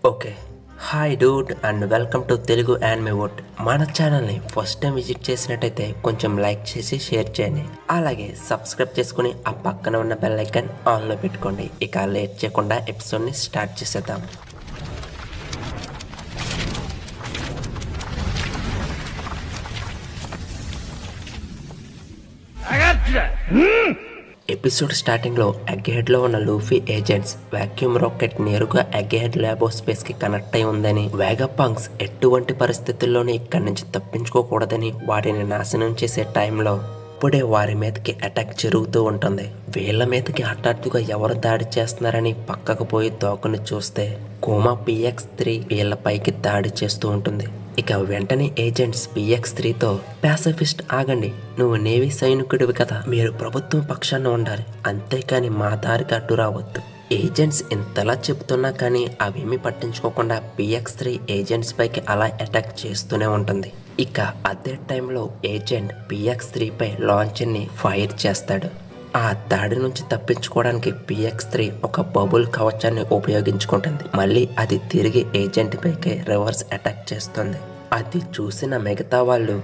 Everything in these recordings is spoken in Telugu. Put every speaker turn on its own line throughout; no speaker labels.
Okay. Hi dude and welcome to Telugu anime wood. మన ఛానల్ని ఫస్ట్ టైం విజిట్ చేసినట్టయితే కొంచెం లైక్ చేసి షేర్ చేయండి. అలాగే సబ్స్క్రైబ్ చేసుకుని ఆ పక్కన ఉన్న బెల్ ఐకాన్ ఆన్లో పెట్టుకోండి. ఇక లేట్ చేయకుండా ఎపిసోడ్ని స్టార్ట్ చేసేద్దాం. ఎపిసోడ్ స్టార్టింగ్లో ఎగ్గెహెడ్లో ఉన్న లూఫీ ఏజెంట్స్ వ్యాక్యూమ్ రాకెట్ నేరుగా ఎగ్గెహెడ్ ల్యాబో స్పేస్కి కనెక్ట్ అయి ఉందని, వేగపాంగ్స్ ఎటువంటి పరిస్థితుల్లోనూ ఇక్కడి నుంచి తప్పించుకోకూడదని వాటిని నాశనం చేసే టైంలో ఇప్పుడే వారి మీదకి అటాక్ జరుగుతూ ఉంటుంది. వీళ్ళ మీదకి హఠాత్తుగా ఎవరు దాడి చేస్తున్నారని పక్కకు పోయి తోకను చూస్తే కోమా PX-3 వీళ్ళపైకి దాడి చేస్తూ ఉంటుంది. ఇక వెంటనే ఏజెంట్స్ PX-3తో పాసిఫిస్ట్ ఆగండి, నువ్వు నేవీ సైనికుడివి కదా, మీరు ప్రభుత్వం పక్షాన ఉండాలి, అంతేకాని మా దారికి అడ్డు రావద్దు. ఏజెంట్స్ ఇంతలా చెప్తున్నా కానీ అవేమీ పట్టించుకోకుండా PX-3 ఏజెంట్స్ పైకి అలా అటాక్ చేస్తూనే ఉంటుంది. ఇక అదే టైంలో ఏజెంట్ PX-3 పై లాంచర్ని ఫైర్ చేస్తాడు. ఆ దాడి నుంచి తప్పించుకోవడానికి PX-3 ఒక బబుల్ కవచాన్ని ఉపయోగించుకుంటుంది. మళ్ళీ అది తిరిగి ఏజెంట్ పైకి రివర్స్ అటాక్ చేస్తుంది. అది చూసిన మిగతా వాళ్ళు,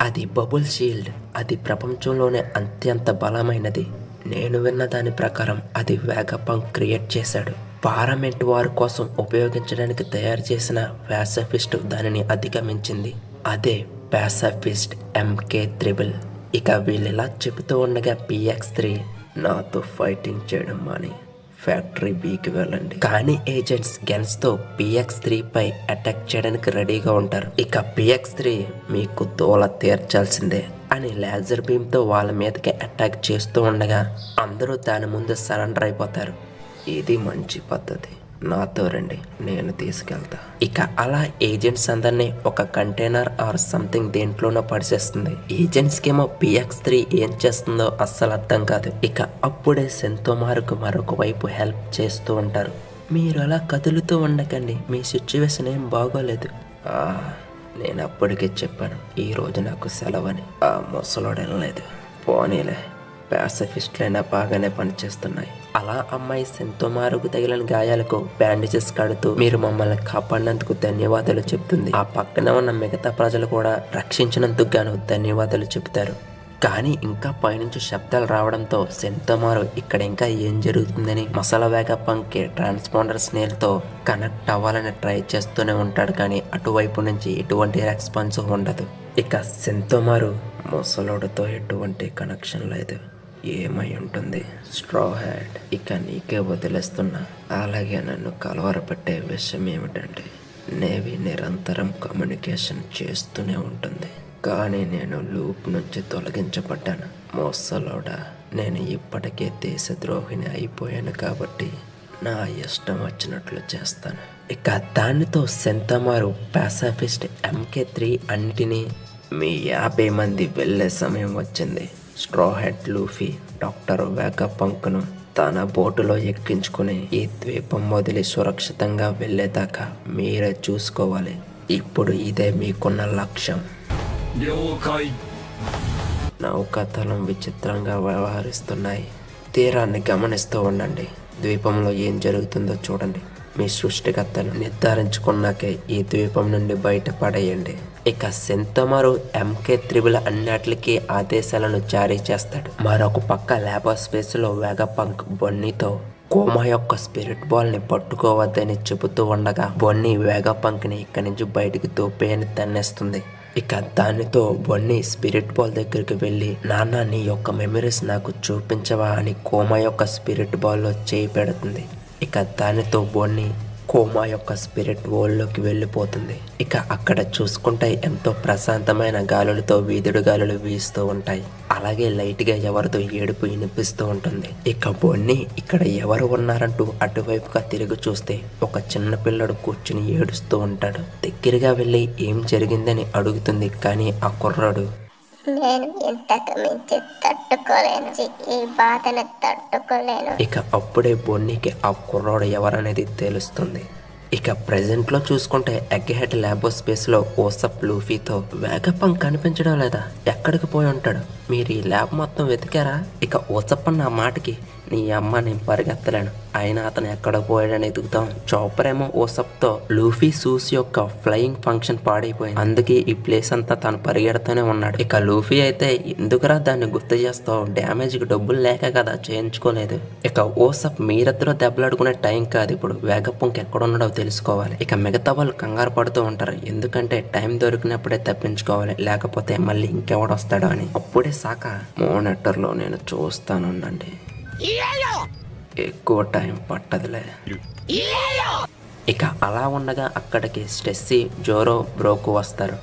అది బబుల్ షీల్డ్, అది ప్రపంచంలోనే అత్యంత బలమైనది, నేను విన్న దాని ప్రకారం అది వేగపాంగ్ క్రియేట్ చేశాడు, పార్లమెంట్ వారి కోసం ఉపయోగించడానికి తయారు చేసిన పాసిఫిస్ట్ దానిని అధిగమించింది, అదే పాసిఫిస్ట్ MK-3. ఇక వీళ్ళిలా చెబుతూ ఉండగా PX-3 నాతో ఫైటింగ్ చేయడం మాని ఫ్యాక్టరీ Bకి వెళ్ళండి. కానీ ఏజెంట్స్ గన్స్ తో PX-3 పై అటాక్ చేయడానికి రెడీగా ఉంటారు. ఇక PX-3 మీకు దోల తీర్చాల్సిందే అని లేజర్ బీమ్ తో వాళ్ళ మీదకి అటాక్ చేస్తూ ఉండగా అందరూ దాని ముందు సరెండర్ అయిపోతారు. ఇది మంచి పద్ధతి, నాతో రండి, నేను తీసుకెళ్తా. ఇక అలా ఏజెంట్స్ అందరినీ ఒక కంటైనర్ ఆర్ సంథింగ్ దేంట్లోనో పడిసేస్తుంది. ఏజెంట్స్ కేమో PX-3 ఏం చేస్తుందో అస్సలు అర్థం కాదు. ఇక అప్పుడే సెంతోమారుకు మరొక వైపు హెల్ప్ చేస్తూ ఉంటారు. మీరు అలా కదులుతూ ఉండకండి, మీ సిచ్యువేషన్ ఏం బాగోలేదు. నేను అప్పటికే చెప్పాను ఈ రోజు నాకు సెలవని. ఆ ముసలోడు వెళ్ళలేదు, పోనీలే, పాసిఫిస్ట్లైనా బాగానే పనిచేస్తున్నాయి. అలా అమ్మాయి సెంతోమారుకు తగిలిన గాయాలకు బ్యాండేజెస్ కడుతూ మీరు మమ్మల్ని కాపాడినందుకు ధన్యవాదాలు చెప్తుంది. ఆ పక్కన ఉన్న మిగతా ప్రజలు కూడా రక్షించినందుకు గాను ధన్యవాదాలు చెప్తారు. కానీ ఇంకా పైనుంచి శబ్దాలు రావడంతో సెంతోమారు ఇక్కడ ఇంకా ఏం జరుగుతుందని మసాలా వేగపాంగ్కి ట్రాన్స్పాండర్ స్నేల్తో కనెక్ట్ అవ్వాలని ట్రై చేస్తూనే ఉంటాడు. కానీ అటువైపు నుంచి ఎటువంటి రెస్పాన్స్ ఉండదు. ఇక సెంతోమారు ముసలోడితో ఎటువంటి కనెక్షన్ లేదు, ఏమై ఉంటుంది స్ట్రా హ్యాట్, ఇక నీకే వదిలేస్తున్నా. అలాగే నన్ను కలవరపెట్టే విషయం ఏమిటంటే నేవీ నిరంతరం కమ్యూనికేషన్ చేస్తూనే ఉంటుంది, కానీ నేను లూప్ నుంచి తొలగించబడ్డాను. మోసలోడా, నేను ఇప్పటికే దేశద్రోహిని అయిపోయాను కాబట్టి నా ఇష్టం వచ్చినట్లు చేస్తాను. ఇక దానితో సెంతోమారు పాసిఫిస్ట్ MK-3 అన్నిటినీ మీ 50 మంది వెళ్ళే సమయం వచ్చింది. స్ట్రా హెడ్ లూఫీ డాక్టర్ వేగపాంగ్ను తన బోటులో ఎక్కించుకుని ఈ ద్వీపం వదిలి సురక్షితంగా వెళ్ళేదాకా మీరే చూసుకోవాలి. ఇప్పుడు ఇదే మీకున్న లక్ష్యం. నౌకాతలం విచిత్రంగా వ్యవహరిస్తున్నాయి, తీరాన్ని గమనిస్తూ ఉండండి, ద్వీపంలో ఏం జరుగుతుందో చూడండి. మీ సృష్టికర్తను నిర్ధారించుకున్నాకే ఈ ద్వీపం నుండి బయటపడేయండి. ఇక సెంతోమారు MK-3 అన్నిటికీ ఆదేశాలను జారీ చేస్తాడు. మరొక పక్క ల్యాబో స్పేస్ లో వేగపాంగ్ బొన్నీతో కోమా యొక్క స్పిరిట్ బాల్ ని పట్టుకోవద్దని చెబుతూ ఉండగా బొన్నీ వేగపాంగ్ ని ఇక్కడి నుంచి బయటికి తోపేయని తన్నేస్తుంది. ఇక దానితో బొన్నీ స్పిరిట్ బాల్ దగ్గరికి వెళ్ళి, నాన్న నీ యొక్క మెమరీస్ నాకు చూపించవా అని కోమా యొక్క స్పిరిట్ బాల్ లో చేయి పెడుతుంది. ఇక దానితో బొన్నీ కోమా యొక్క స్పిరిట్ వరల్డ్లోకి వెళ్ళిపోతుంది. ఇక అక్కడ చూసుకుంటే ఎంతో ప్రశాంతమైన గాలులతో వీధుడు గాలులు వీస్తూ ఉంటాయి. అలాగే లైట్ గా ఎవరితో ఏడుపు వినిపిస్తూ ఉంటుంది. ఇక బొన్నీ ఇక్కడ ఎవరు ఉన్నారంటూ అటువైపుగా తిరిగి చూస్తే ఒక చిన్న పిల్లడు కూర్చుని ఏడుస్తూ ఉంటాడు. దగ్గరగా వెళ్ళి ఏం జరిగిందని అడుగుతుంది. కానీ ఆ కుర్రాడు,
నేను ఇంతకు మించి తట్టుకోలేను, ఈ బాధను తట్టుకోలేను.
ఇక అప్పుడే బొన్నీకి ఆ కుర్రాడు ఎవరనేది తెలుస్తుంది. ఇక ప్రెజెంట్ లో చూసుకుంటే ఎగ్గెహెడ్ ల్యాబో స్పేస్ లో ఓసప్ లూఫీతో వేగపాంగ్ కనిపించడం లేదా, ఎక్కడికి పోయి ఉంటాడు, మీరు ఈ ల్యాబ్ మొత్తం వెతికారా? ఇక ఓసప్ అన్న మాటకి నీ అమ్మ నేను పరిగెత్తలేను, అయినా అతను ఎక్కడ పోయాడని ఎదుగుతాం. చాపర్ ఏమో ఓసప్తో లూఫీ షూస్ యొక్క ఫ్లయింగ్ ఫంక్షన్ పాడైపోయింది, అందుకే ఈ ప్లేస్ అంతా తను పరిగెడుతూనే ఉన్నాడు. ఇక లూఫీ అయితే ఎందుకురా దాన్ని గుర్తు చేస్తావు, డ్యామేజ్ కి డబ్బులు లేక కదా చేయించుకోలేదు. ఇక ఓసప్ మీరిద్దరూ దెబ్బలాడుకునే టైం కాదు ఇప్పుడు, వేగపంక్ ఎక్కడున్నాడో తెలుసుకోవాలి. ఇక మిగతా వాళ్ళు కంగారు పడుతూ ఉంటారు, ఎందుకంటే టైం దొరికినప్పుడే తప్పించుకోవాలి, లేకపోతే మళ్ళీ ఇంకెవడొస్తాడో అని. అప్పుడే సాక మోనిటర్లో నేను చూస్తానుండండి, ఎక్కువ టైం పట్టదులే. ఇక అలా ఉండగా అక్కడికి స్టెస్సీ, జోరో, బ్రోకు వస్తారు.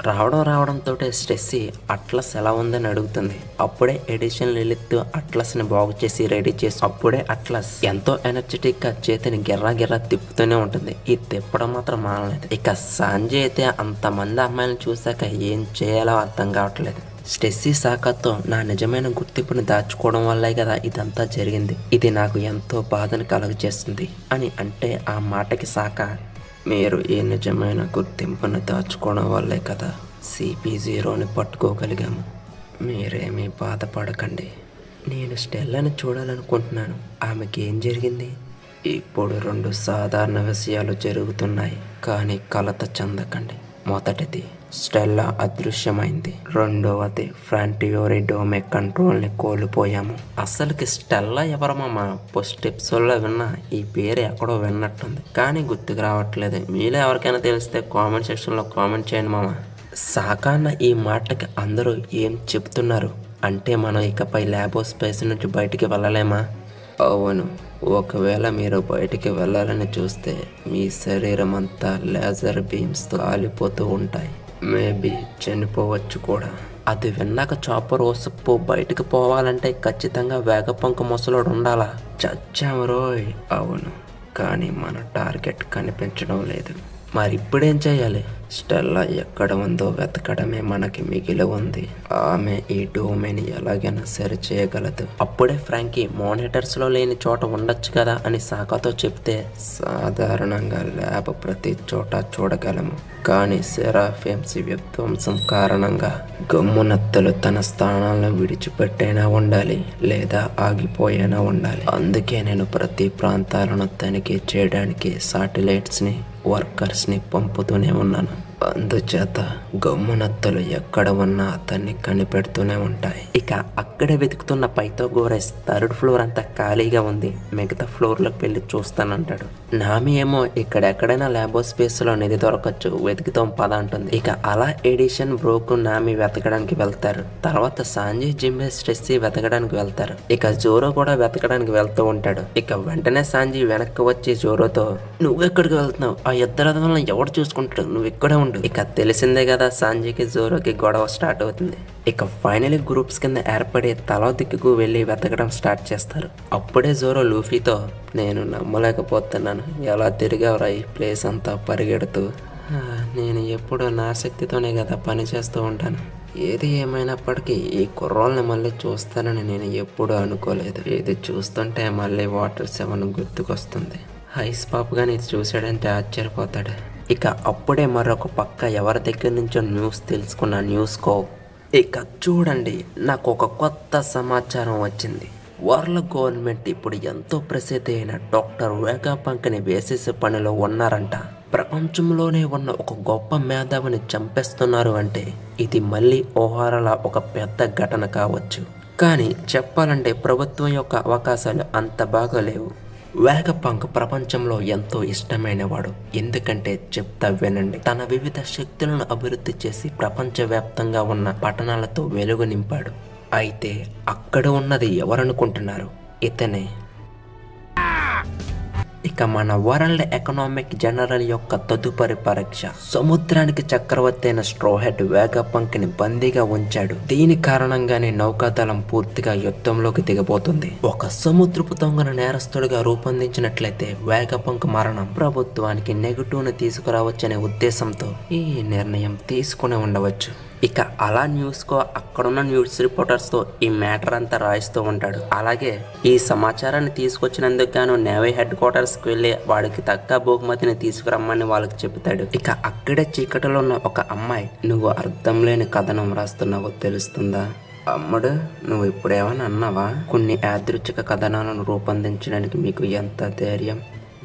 రావడంతో స్టెస్సీ అట్లస్ ఎలా ఉందని అడుగుతుంది. అప్పుడే ఎడిషన్ లిలిత్ అట్లస్ ని బాగు చేసి రెడీ చేసి, అప్పుడే అట్లస్ ఎంతో ఎనర్జెటిక్ గా చేతిని గిర్రా తిప్పుతూనే ఉంటుంది. ఈ తిప్పడం మాత్రం మానలేదు. ఇక సాంజీ అయితే అంతమంది అమ్మాయిలను చూసాక ఏం చేయాలో అర్థం కావట్లేదు. స్టెస్సీ సాకాతో నా నిజమైన గుర్తింపుని దాచుకోవడం వల్లే కదా ఇదంతా జరిగింది, ఇది నాకు ఎంతో బాధను కలుగజేస్తుంది అని అంటే, ఆ మాటకి సాక మీరు ఈ నిజమైన గుర్తింపుని దాచుకోవడం వల్లే కదా CP0ని పట్టుకోగలిగాము, మీరేమీ బాధపడకండి. నేను స్టెల్లాని చూడాలనుకుంటున్నాను, ఆమెకి ఏం జరిగింది? ఇప్పుడు 2 సాధారణ విషయాలు జరుగుతున్నాయి, కానీ కలత చెందకండి. మొదటిది, స్టెల్లా అదృశ్యమైంది. రెండవది, ఫ్రాంటియోరి డోమే కంట్రోల్ని కోల్పోయాము. అసలుకి స్టెల్లా ఎవరు మామ? పోస్ట్ ఎపిసోడ్లో విన్నా, ఈ పేరు ఎక్కడో విన్నట్టుంది, కానీ గుర్తుకు రావట్లేదు. మీలో ఎవరికైనా తెలిస్తే కామెంట్ సెక్షన్లో కామెంట్ చేయండి మామ. సాకాన్న ఈ మాటకి అందరూ ఏం చెప్తున్నారు అంటే, మనం ఇకపై ల్యాబో స్పేస్ నుంచి బయటికి వెళ్ళలేమా? అవును, ఒకవేళ మీరు బయటికి వెళ్ళాలని చూస్తే మీ శరీరం అంతా లేజర్ బీమ్స్తో కాలిపోతూ ఉంటాయి, మేబీ చనిపోవచ్చు కూడా. అది విన్నాక చాపర్ ఓసప్పు బయటికి పోవాలంటే ఖచ్చితంగా వేగపంక్ ముసలోడు ఉండాలా? చచ్చాము రోయ్. అవును, కానీ మన టార్గెట్ కనిపించడం లేదు. మరి ఇప్పుడేం చేయాలి? స్టెల్లా ఎక్కడ ఉందో వెతకడమే మనకి మిగిలి ఉంది. ఆమె ఈ డోమెని ఎలాగైనా సరి చేయగలదు. అప్పుడే ఫ్రాంకీ మానిటర్స్ లో లేని చోట ఉండొచ్చు కదా అని సాకాతో చెప్తే, సాధారణంగా ల్యాబ్ ప్రతి చోట చూడగలము, కానీ సెరాఫిమ్స్ విధ్వంసం కారణంగా గమ్మునత్తలు తన స్థానాలను విడిచిపెట్టైనా ఉండాలి, లేదా ఆగిపోయినా ఉండాలి. అందుకే నేను ప్రతి ప్రాంతాలను తనిఖీ చేయడానికి శాటిలైట్స్ ని, వర్కర్స్ ని పంపుతూనే ఉన్నాను. అందుచేత గమ్మునత్తలు ఎక్కడ ఉన్నా అతన్ని కనిపెడుతూనే ఉంటాయి. ఇక అక్కడే వెతుకుతున్న పైథాగోరస్ 3rd ఫ్లోర్ అంతా ఖాళీగా ఉంది, మిగతా ఫ్లోర్లకు వెళ్ళి చూస్తానంటాడు. నామి ఏమో ఇక్కడెక్కడైనా ల్యాబో స్పేస్ లో నిధి దొరకచ్చు, వెతుకుతాం పద అంటుంది. ఇక అలా ఎడిషన్, బ్రోకు, నామి వెతకడానికి వెళ్తారు. తర్వాత సాంజీ, జింబే, స్టెస్సీ వెతకడానికి వెళ్తారు. ఇక జోరో కూడా వెతకడానికి వెళ్తూ ఉంటాడు. ఇక వెంటనే సాంజీ వెనక్కి వచ్చి జోరోతో, నువ్వెక్కడికి వెళ్తున్నావు? ఆ ఇద్దరు వల్ల ఎవడు చూసుకుంటాడు, నువ్వు ఇక్కడే ఉండు. ఇక తెలిసిందే కదా సాంజీకి జోరోకి గొడవ స్టార్ట్ అవుతుంది. ఇక ఫైనలీ గ్రూప్స్ కింద ఏర్పడి తలో దిక్కుకు వెళ్ళి వెతకడం స్టార్ట్ చేస్తారు. అప్పుడే జోరో లూఫీతో, నేను నమ్మలేకపోతున్నాను, ఎలా తిరిగావురా ఈ ప్లేస్ అంతా పరిగెడుతూ. నేను ఎప్పుడూ నా శక్తితోనే కదా పని చేస్తూ ఉంటాను, ఏది ఏమైనప్పటికీ ఈ కుర్రోళ్ళని మళ్ళీ చూస్తానని నేను ఎప్పుడూ అనుకోలేదు. ఇది చూస్తుంటే మళ్ళీ వాటర్ 7 గుర్తుకొస్తుంది. హైస్ పాప్ గాని ఇది చూసాడంటే ఆశ్చర్యపోతాడు. ఇక అప్పుడే మరొక పక్క ఎవరి దగ్గర నుంచో న్యూస్ తెలుసుకున్న న్యూస్కో, ఇక చూడండి నాకు ఒక కొత్త సమాచారం వచ్చింది. వరల్డ్ గవర్నమెంట్ ఇప్పుడు ఎంతో ప్రసిద్ధి అయిన డాక్టర్ వేగాపంక్ని వేసేసే పనిలో ఉన్నారంట. ప్రపంచంలోనే ఉన్న ఒక గొప్ప మేధావిని చంపేస్తున్నారు అంటే ఇది మళ్ళీ ఓహారాల ఒక పెద్ద ఘటన కావచ్చు. కానీ చెప్పాలంటే ప్రభుత్వం యొక్క అవకాశాలు అంత బాగా లేవు. వేగపంక్ ప్రపంచంలో ఎంతో ఇష్టమైనవాడు, ఎందుకంటే చెప్తా వినండి. తన వివిధ శక్తులను అభివృద్ధి చేసి ప్రపంచవ్యాప్తంగా ఉన్న పట్టణాలతో వెలుగు నింపాడు. అయితే అక్కడ ఉన్నది ఎవరనుకుంటున్నారు? ఇతనే. ఇక మన వరల్డ్ ఎకనామిక్ జనరల్ యొక్క తదుపరి పరీక్ష. సముద్రానికి చక్రవర్తి అయిన స్ట్రోహెడ్ వేగపంక్ ని బందీగా ఉంచాడు. దీని కారణంగానే నౌకాదళం పూర్తిగా యుద్ధంలోకి దిగబోతుంది. ఒక సముద్రపు దొంగను నేరస్తుడిగా రూపొందించినట్లయితే వేగపంక్ మరణం ప్రభుత్వానికి నెగటివ్ ని తీసుకురావచ్చనే ఉద్దేశంతో ఈ నిర్ణయం తీసుకుని ఉండవచ్చు. ఇక అలా న్యూస్కో అక్కడున్న న్యూస్ రిపోర్టర్స్తో ఈ మ్యాటర్ అంతా రాయిస్తూ ఉంటాడు. అలాగే ఈ సమాచారాన్ని తీసుకొచ్చినందుకు గాను నేవీ హెడ్ క్వార్టర్స్కి వెళ్ళి వాడికి తగ్గ బహుమతిని తీసుకురమ్మని వాళ్ళకి చెబుతాడు. ఇక అక్కడే చీకటిలో ఉన్న ఒక అమ్మాయి, నువ్వు అర్థం లేని కథనం రాస్తున్నావో తెలుస్తుందా? అమ్ముడు, నువ్వు ఇప్పుడేమని అన్నావా? కొన్ని యాదృచ్ఛిక కథనాలను రూపొందించడానికి మీకు ఎంత ధైర్యం?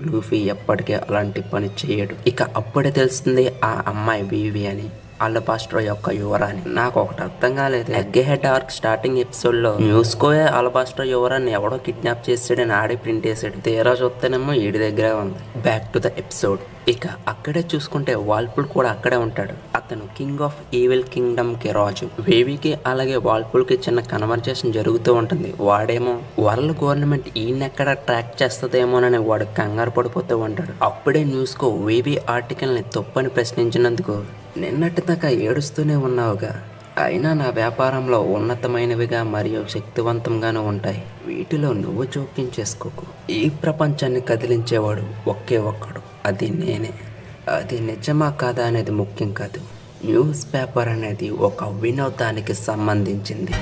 లూఫీ ఎప్పటికీ అలాంటి పని చేయడు. ఇక అప్పుడే తెలుస్తుంది ఆ అమ్మాయి వీవి అని, అలబాస్ట్రో యొక్క యువరాణి. నాకు ఒకటి అర్థం కాలేదు. Egg head arc starting episode లో న్యూస్కోయే అలబాస్ట్రో యువరాన్ని ఎవడో కిడ్నాప్ చేసాడని ఆడే ప్రింట్ వేసాడు. తీరా చూస్తేనేమో ఈడి దగ్గరే ఉంది. Back to the episode. ఇక అక్కడే చూసుకుంటే వాల్పుల్ కూడా అక్కడే ఉంటాడు. అతను కింగ్ ఆఫ్ ఈవిల్ కింగ్డమ్ కి రాజు. వేవికి అలాగే వాల్పుల్ కి చిన్న కన్వర్జేషన్ జరుగుతూ ఉంటుంది. వాడేమో వరల్డ్ గవర్నమెంట్ ఈయనెక్కడ ట్రాక్ చేస్తుందేమోనని వాడు కంగారు పడిపోతూ ఉంటాడు. అప్పుడే న్యూస్కో వేవి ఆర్టికల్ ని తప్పని ప్రశ్నించినందుకు, నిన్నటి దాకా ఏడుస్తూనే ఉన్నావుగా, అయినా నా వ్యాపారంలో ఉన్నతమైనవిగా మరియు శక్తివంతంగానూ ఉంటాయి, వీటిలో నువ్వు జోక్యం చేసుకోకు. ఈ ప్రపంచాన్ని కదిలించేవాడు ఒకే ఒక్కడు, అది నేనే. అది నిజమా కాదా అనేది ముఖ్యం కాదు. న్యూస్ పేపర్ అనేది ఒక వినోదానికి సంబంధించింది.